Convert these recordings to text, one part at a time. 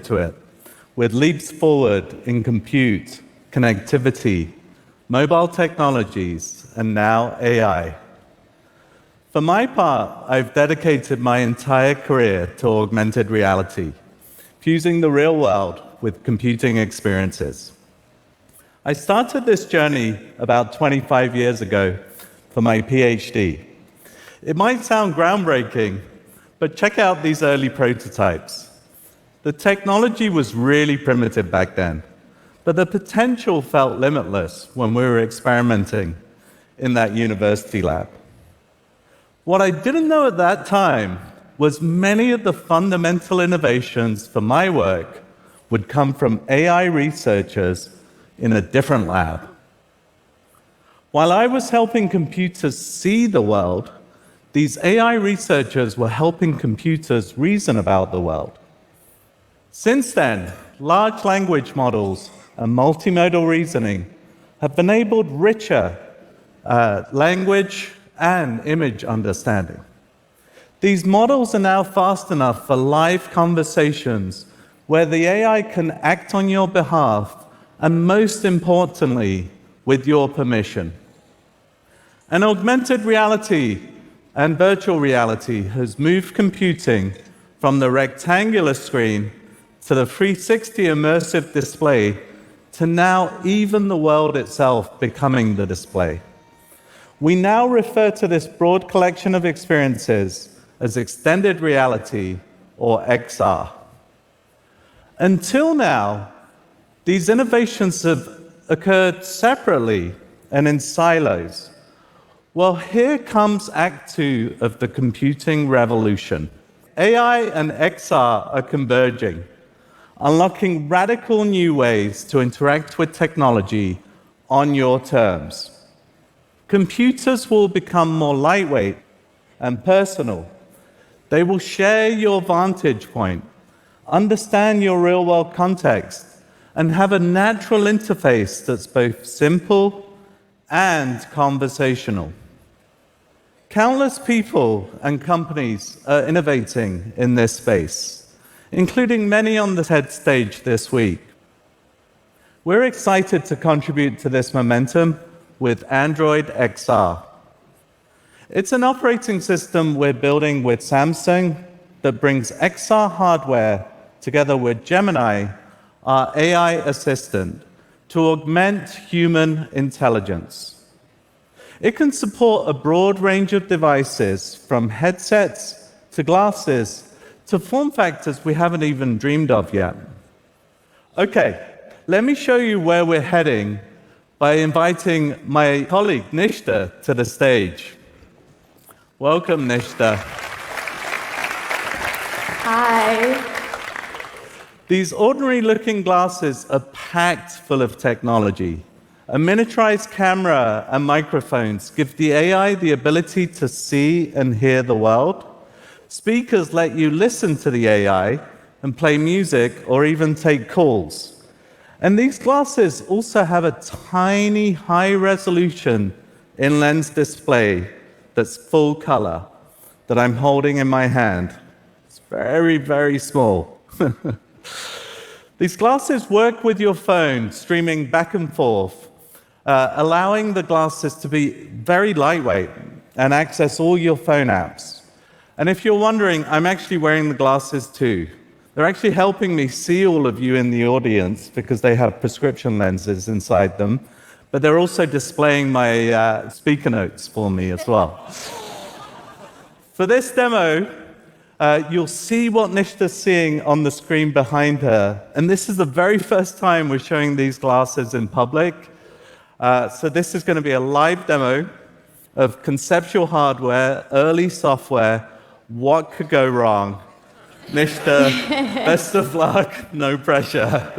contributed to it, with leaps forward in compute, connectivity, mobile technologies, and now AI. For my part, I've dedicated my entire career to augmented reality, fusing the real world with computing experiences. I started this journey about 25 years ago for my PhD. It might sound groundbreaking, but check out these early prototypes. The technology was really primitive back then, but the potential felt limitless when we were experimenting in that university lab. What I didn't know at that time was many of the fundamental innovations for my work would come from AI researchers in a different lab. While I was helping computers see the world, these AI researchers were helping computers reason about the world. Since then, large language models and multimodal reasoning have enabled richer language and image understanding. These models are now fast enough for live conversations where the AI can act on your behalf and, most importantly, with your permission. And augmented reality and virtual reality has moved computing from the rectangular screen to the 360 immersive display to now even the world itself becoming the display. We now refer to this broad collection of experiences as extended reality, or XR. Until now, these innovations have occurred separately and in silos. Well, here comes Act 2 of the computing revolution. AI and XR are converging, unlocking radical new ways to interact with technology on your terms. Computers will become more lightweight and personal. They will share your vantage point, understand your real-world context, and have a natural interface that's both simple and conversational. Countless people and companies are innovating in this space, including many on the TED stage this week. We're excited to contribute to this momentum with Android XR. It's an operating system we're building with Samsung that brings XR hardware together with Gemini, our AI assistant, to augment human intelligence. It can support a broad range of devices, from headsets to glasses to form factors we haven't even dreamed of yet. Okay, let me show you where we're heading by inviting my colleague Nishta to the stage. Welcome, Nishta. Hi. These ordinary-looking glasses are packed full of technology. A miniaturized camera and microphones give the AI the ability to see and hear the world. Speakers let you listen to the AI and play music or even take calls. And these glasses also have a tiny, high-resolution in-lens display that's full color that I'm holding in my hand. It's very, very small. These glasses work with your phone, streaming back and forth, allowing the glasses to be very lightweight and access all your phone apps. And if you're wondering, I'm actually wearing the glasses too. They're actually helping me see all of you in the audience because they have prescription lenses inside them, but they're also displaying my speaker notes for me as well. For this demo, you'll see what Nishta's seeing on the screen behind her, and this is the very first time we're showing these glasses in public. So this is going to be a live demo of conceptual hardware, early software. What could go wrong? Nishta, best of luck, no pressure.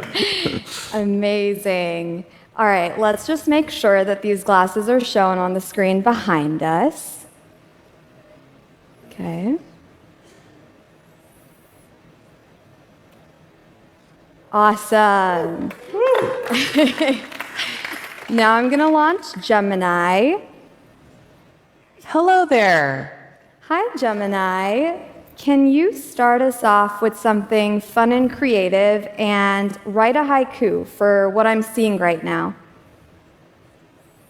Amazing. All right, let's just make sure that these glasses are shown on the screen behind us. Okay. Awesome. Now I'm going to launch Gemini. Hello there. Hi, Gemini. can you start us off with something fun and creative and write a haiku for what I'm seeing right now?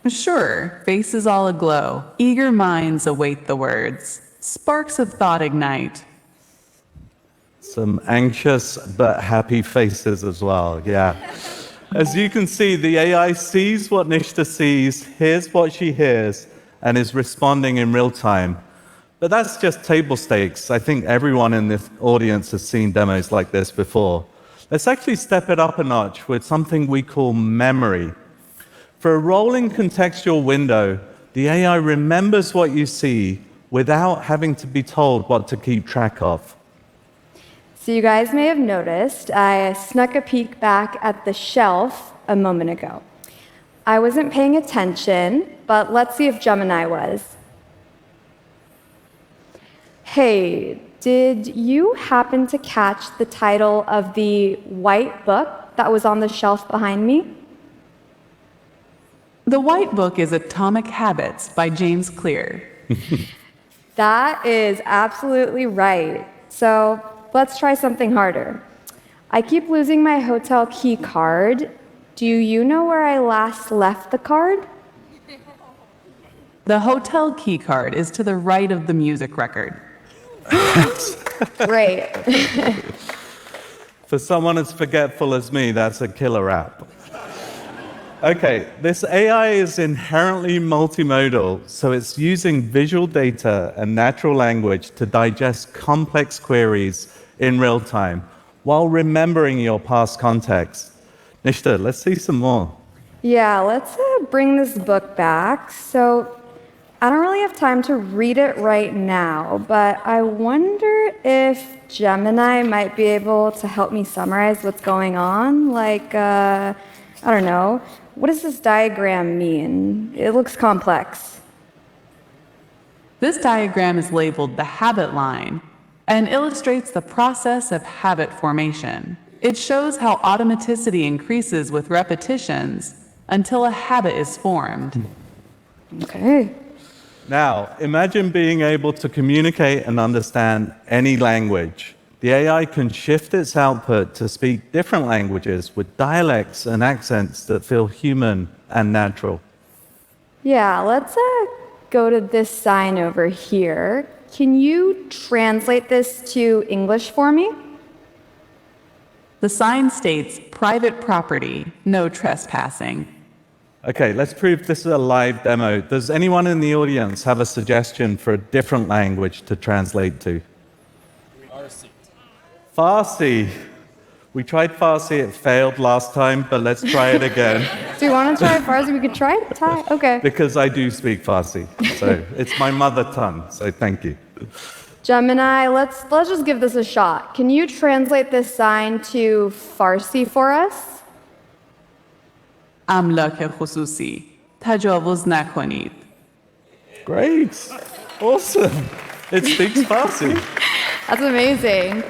Sure, faces all aglow, eager minds await the words, sparks of thought ignite. Some anxious but happy faces as well, yeah. As you can see, the AI sees what Nishta sees, hears what she hears, and is responding in real time. But that's just table stakes. I think everyone in this audience has seen demos like this before. Let's actually step it up a notch with something we call memory. For a rolling contextual window, the AI remembers what you see without having to be told what to keep track of. So you guys may have noticed I snuck a peek back at the shelf a moment ago. I wasn't paying attention, but let's see if Gemini was. Hey, did you happen to catch the title of the white book that was on the shelf behind me? The white book is Atomic Habits by James Clear. That is absolutely right. So let's try something harder. I keep losing my hotel key card. Do you know where I last left the card? The hotel key card is to the right of the music record. Great. For someone as forgetful as me, that's a killer app. Okay, this AI is inherently multimodal, so it's using visual data and natural language to digest complex queries in real time while remembering your past context. Nishta, let's see some more. Yeah, let's bring this book back. So I don't really have time to read it right now, but I wonder if Gemini might be able to help me summarize what's going on. Like, I don't know, what does this diagram mean? It looks complex. This diagram is labeled the habit line and illustrates the process of habit formation. It shows how automaticity increases with repetitions until a habit is formed. Okay. Now, imagine being able to communicate and understand any language. The AI can shift its output to speak different languages with dialects and accents that feel human and natural. Yeah, let's go to this sign over here. Can you translate this to English for me? The sign states private property, no trespassing. Okay, let's prove this is a live demo. Does anyone in the audience have a suggestion for a different language to translate to? Farsi. We tried Farsi, it failed last time, but let's try it again. Do you want to try Farsi? We could try it. Thai? Okay. Because I do speak Farsi, so it's my mother tongue, so thank you. Gemini, let's just give this a shot. Can you translate this sign to Farsi for us? املاک خصوصی تجاوز نکنید. Great, awesome. It speaks Farsi. That's amazing.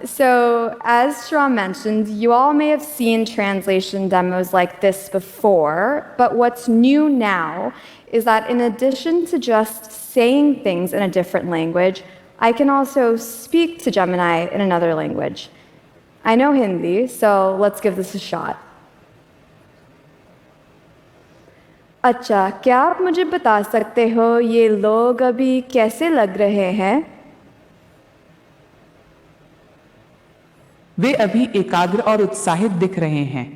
So, as Shahram mentioned, you all may have seen translation demos like this before, but what's new now is that in addition to just saying things in a different language, I can also speak to Gemini in another language. I know Hindi, so let's give this a shot. अच्छा, क्या आप मुझे बता सकते हो ये लोग अभी कैसे लग रहे हैं? वे अभी एकाग्र और उत्साहित दिख रहे हैं.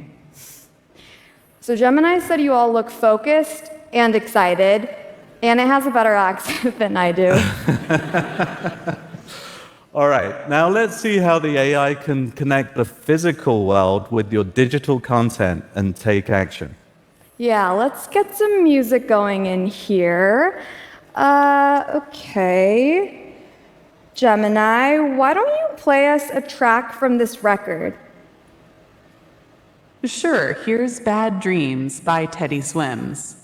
So Gemini said you all look focused and excited, and it has a better accent than I do. All right, now let's see how the AI can connect the physical world with your digital content and take action. Yeah, let's get some music going in here. Okay. Gemini, why don't you play us a track from this record? Sure, here's Bad Dreams by Teddy Swims.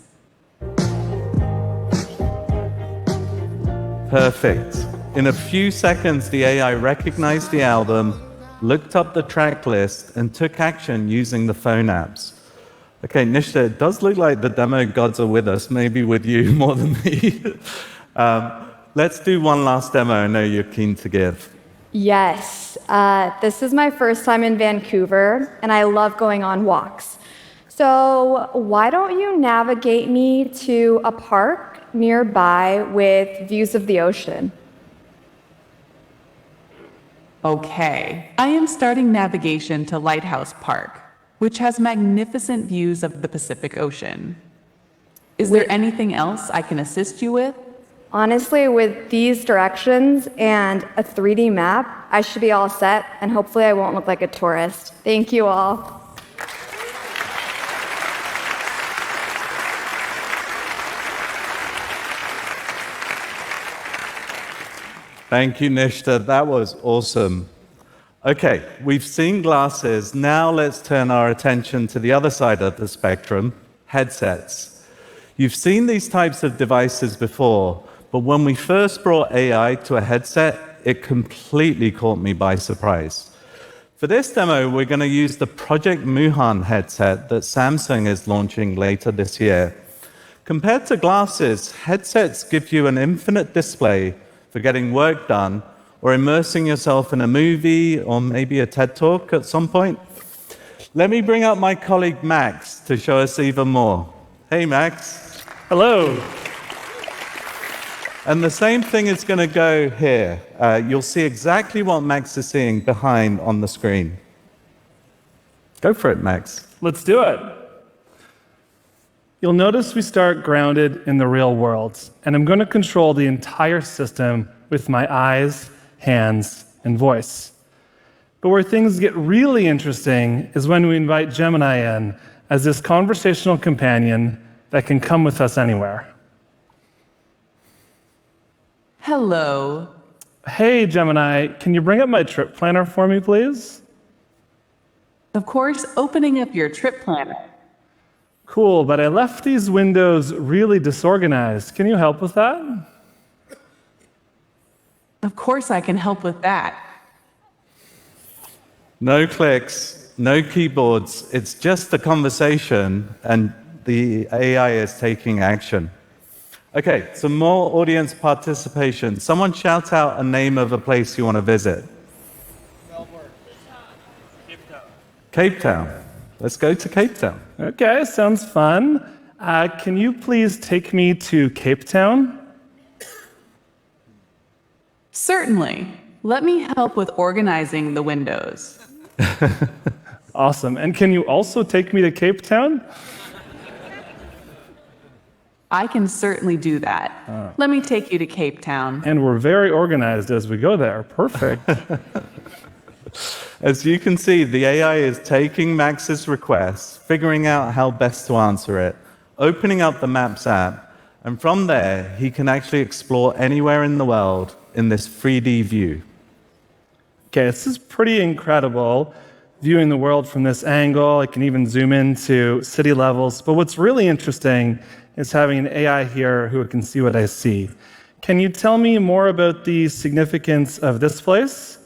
Perfect. In a few seconds, the AI recognized the album, looked up the track list, and took action using the phone apps. Okay, Nishta, it does look like the demo gods are with us, maybe with you more than me. let's do one last demo I know you're keen to give. Yes, this is my first time in Vancouver, and I love going on walks. So why don't you navigate me to a park nearby with views of the ocean? Okay, I am starting navigation to Lighthouse Park, which has magnificent views of the Pacific Ocean. Is there anything else I can assist you with? Honestly, with these directions and a 3D map, I should be all set, and hopefully I won't look like a tourist. Thank you all. Thank you, Nishta. That was awesome. Okay, we've seen glasses. Now let's turn our attention to the other side of the spectrum, headsets. You've seen these types of devices before, but when we first brought AI to a headset, it completely caught me by surprise. For this demo, we're going to use the Project Muhan headset that Samsung is launching later this year. Compared to glasses, headsets give you an infinite display for getting work done or immersing yourself in a movie or maybe a TED Talk at some point. Let me bring up my colleague Max to show us even more. Hey, Max. Hello. And the same thing is going to go here. You'll see exactly what Max is seeing behind on the screen. Go for it, Max. Let's do it. You'll notice we start grounded in the real world, and I'm going to control the entire system with my eyes, hands, and voice. But where things get really interesting is when we invite Gemini in as this conversational companion that can come with us anywhere. Hello. Hey, Gemini, can you bring up my trip planner for me, please? Of course, opening up your trip planner. Cool, but I left these windows really disorganized. Can you help with that? Of course, I can help with that. No clicks, no keyboards. It's just a conversation, and the AI is taking action. Okay, some more audience participation. Someone shout out a name of a place you want to visit. Melbourne. Cape Town. Cape Town. Let's go to Cape Town. Okay, sounds fun. Can you please take me to Cape Town? Certainly. Let me help with organizing the windows. Awesome. And can you also take me to Cape Town? I can certainly do that. Let me take you to Cape Town. And we're very organized as we go there. Perfect. As you can see, the AI is taking Max's request, figuring out how best to answer it, opening up the Maps app, and from there, he can actually explore anywhere in the world in this 3D view. Okay, this is pretty incredible, viewing the world from this angle. I can even zoom into city levels. But what's really interesting is having an AI here who can see what I see. Can you tell me more about the significance of this place?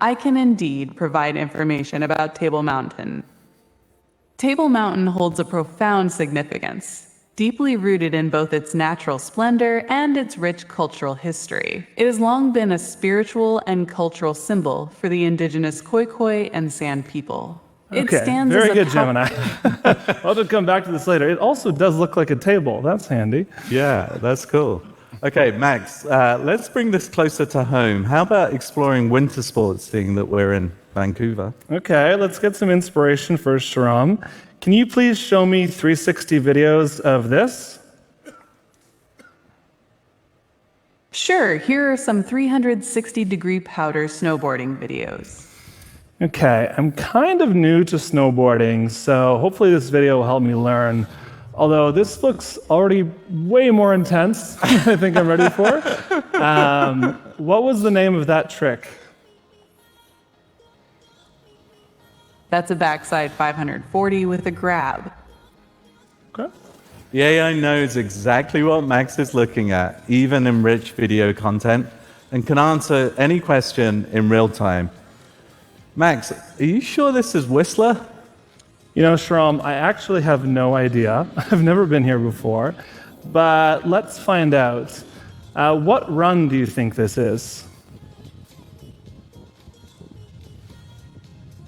I can indeed provide information about Table Mountain. Table Mountain holds a profound significance, deeply rooted in both its natural splendor and its rich cultural history. It has long been a spiritual and cultural symbol for the indigenous Khoikhoi and San people. It Okay, stands very as a good, Gemini. I'll just come back to this later. It also does look like a table. That's handy. Yeah, that's cool. Okay, Max, let's bring this closer to home. How about exploring winter sports, seeing that we're in Vancouver? Okay, let's get some inspiration first, Shahram. Can you please show me 360 videos of this? Sure, here are some 360-degree powder snowboarding videos. Okay, I'm kind of new to snowboarding, so hopefully this video will help me learn. Although this looks already way more intense than I think I'm ready for. What was the name of that trick? That's a backside 540 with a grab. Okay. The AI knows exactly what Max is looking at, even in rich video content, and can answer any question in real time. Max, are you sure this is Whistler? You know, Shahram, I actually have no idea. I've never been here before. but let's find out. What run do you think this is?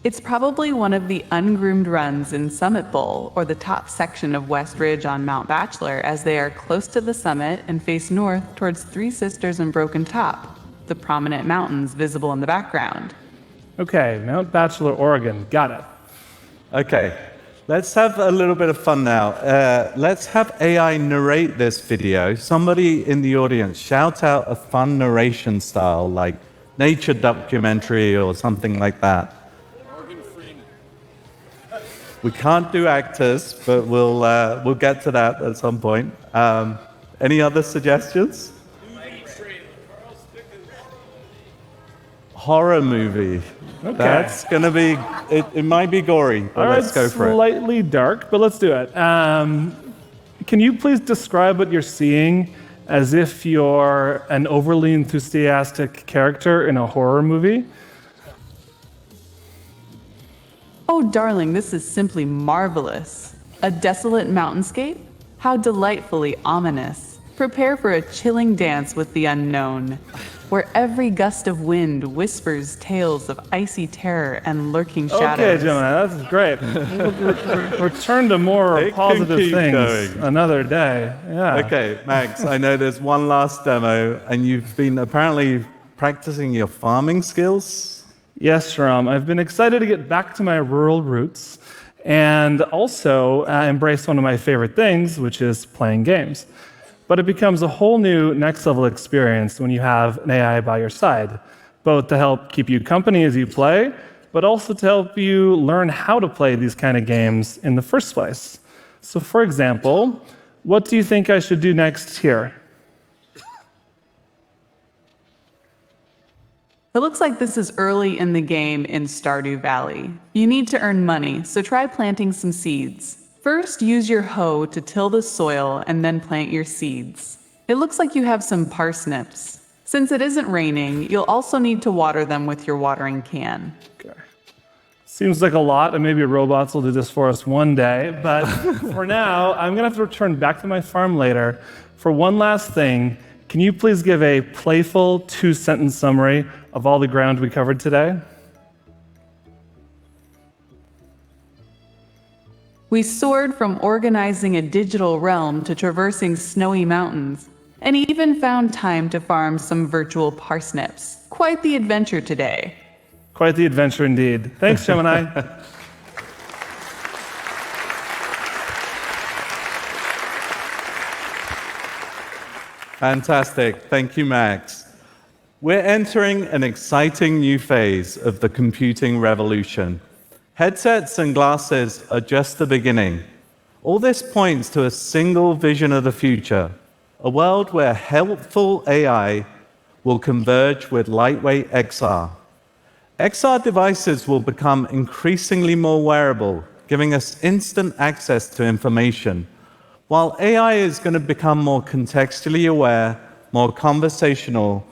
It's probably one of the ungroomed runs in Summit Bowl, or the top section of West Ridge on Mount Bachelor, as they are close to the summit and face north towards Three Sisters and Broken Top, the prominent mountains visible in the background. Okay, Mount Bachelor, Oregon. Got it. Okay, let's have a little bit of fun now. Let's have AI narrate this video. Somebody in the audience shout out a fun narration style, like nature documentary or something like that. We can't do actors, but we'll get to that at some point. Any other suggestions? Horror movie. Okay. That's gonna be. It might be gory, but All right, let's go for it. slightly dark, but let's do it. Can you please describe what you're seeing as if you're an overly enthusiastic character in a horror movie? Oh, darling, this is simply marvelous. A desolate mountainscape? How delightfully ominous. Prepare for a chilling dance with the unknown, where every gust of wind whispers tales of icy terror and lurking shadows. Okay, Gemini, that's great. Return to more It can positive keep things going. another day. Yeah. Okay, Max. I know there's one last demo, and you've been apparently practicing your farming skills. Yes, Shahram. I've been excited to get back to my rural roots and also embrace one of my favorite things, which is playing games. But it becomes a whole new next level experience when you have an AI by your side, both to help keep you company as you play, but also to help you learn how to play these kind of games in the first place. So for example, what do you think I should do next here? It looks like this is early in the game in Stardew Valley. You need to earn money, so try planting some seeds. First, use your hoe to till the soil and then plant your seeds. It looks like you have some parsnips. Since it isn't raining, you'll also need to water them with your watering can. Okay. Seems like a lot, and maybe robots will do this for us one day, but for now, I'm gonna have to return back to my farm later. For one last thing, can you please give a playful 2-sentence summary of all the ground we covered today? We soared from organizing a digital realm to traversing snowy mountains, and even found time to farm some virtual parsnips. Quite the adventure today. Quite the adventure indeed. Thanks, Gemini. Fantastic. Thank you, Max. We're entering an exciting new phase of the computing revolution. Headsets and glasses are just the beginning. All this points to a single vision of the future, a world where helpful AI will converge with lightweight XR. XR devices will become increasingly more wearable, giving us instant access to information, while AI is going to become more contextually aware, more conversational,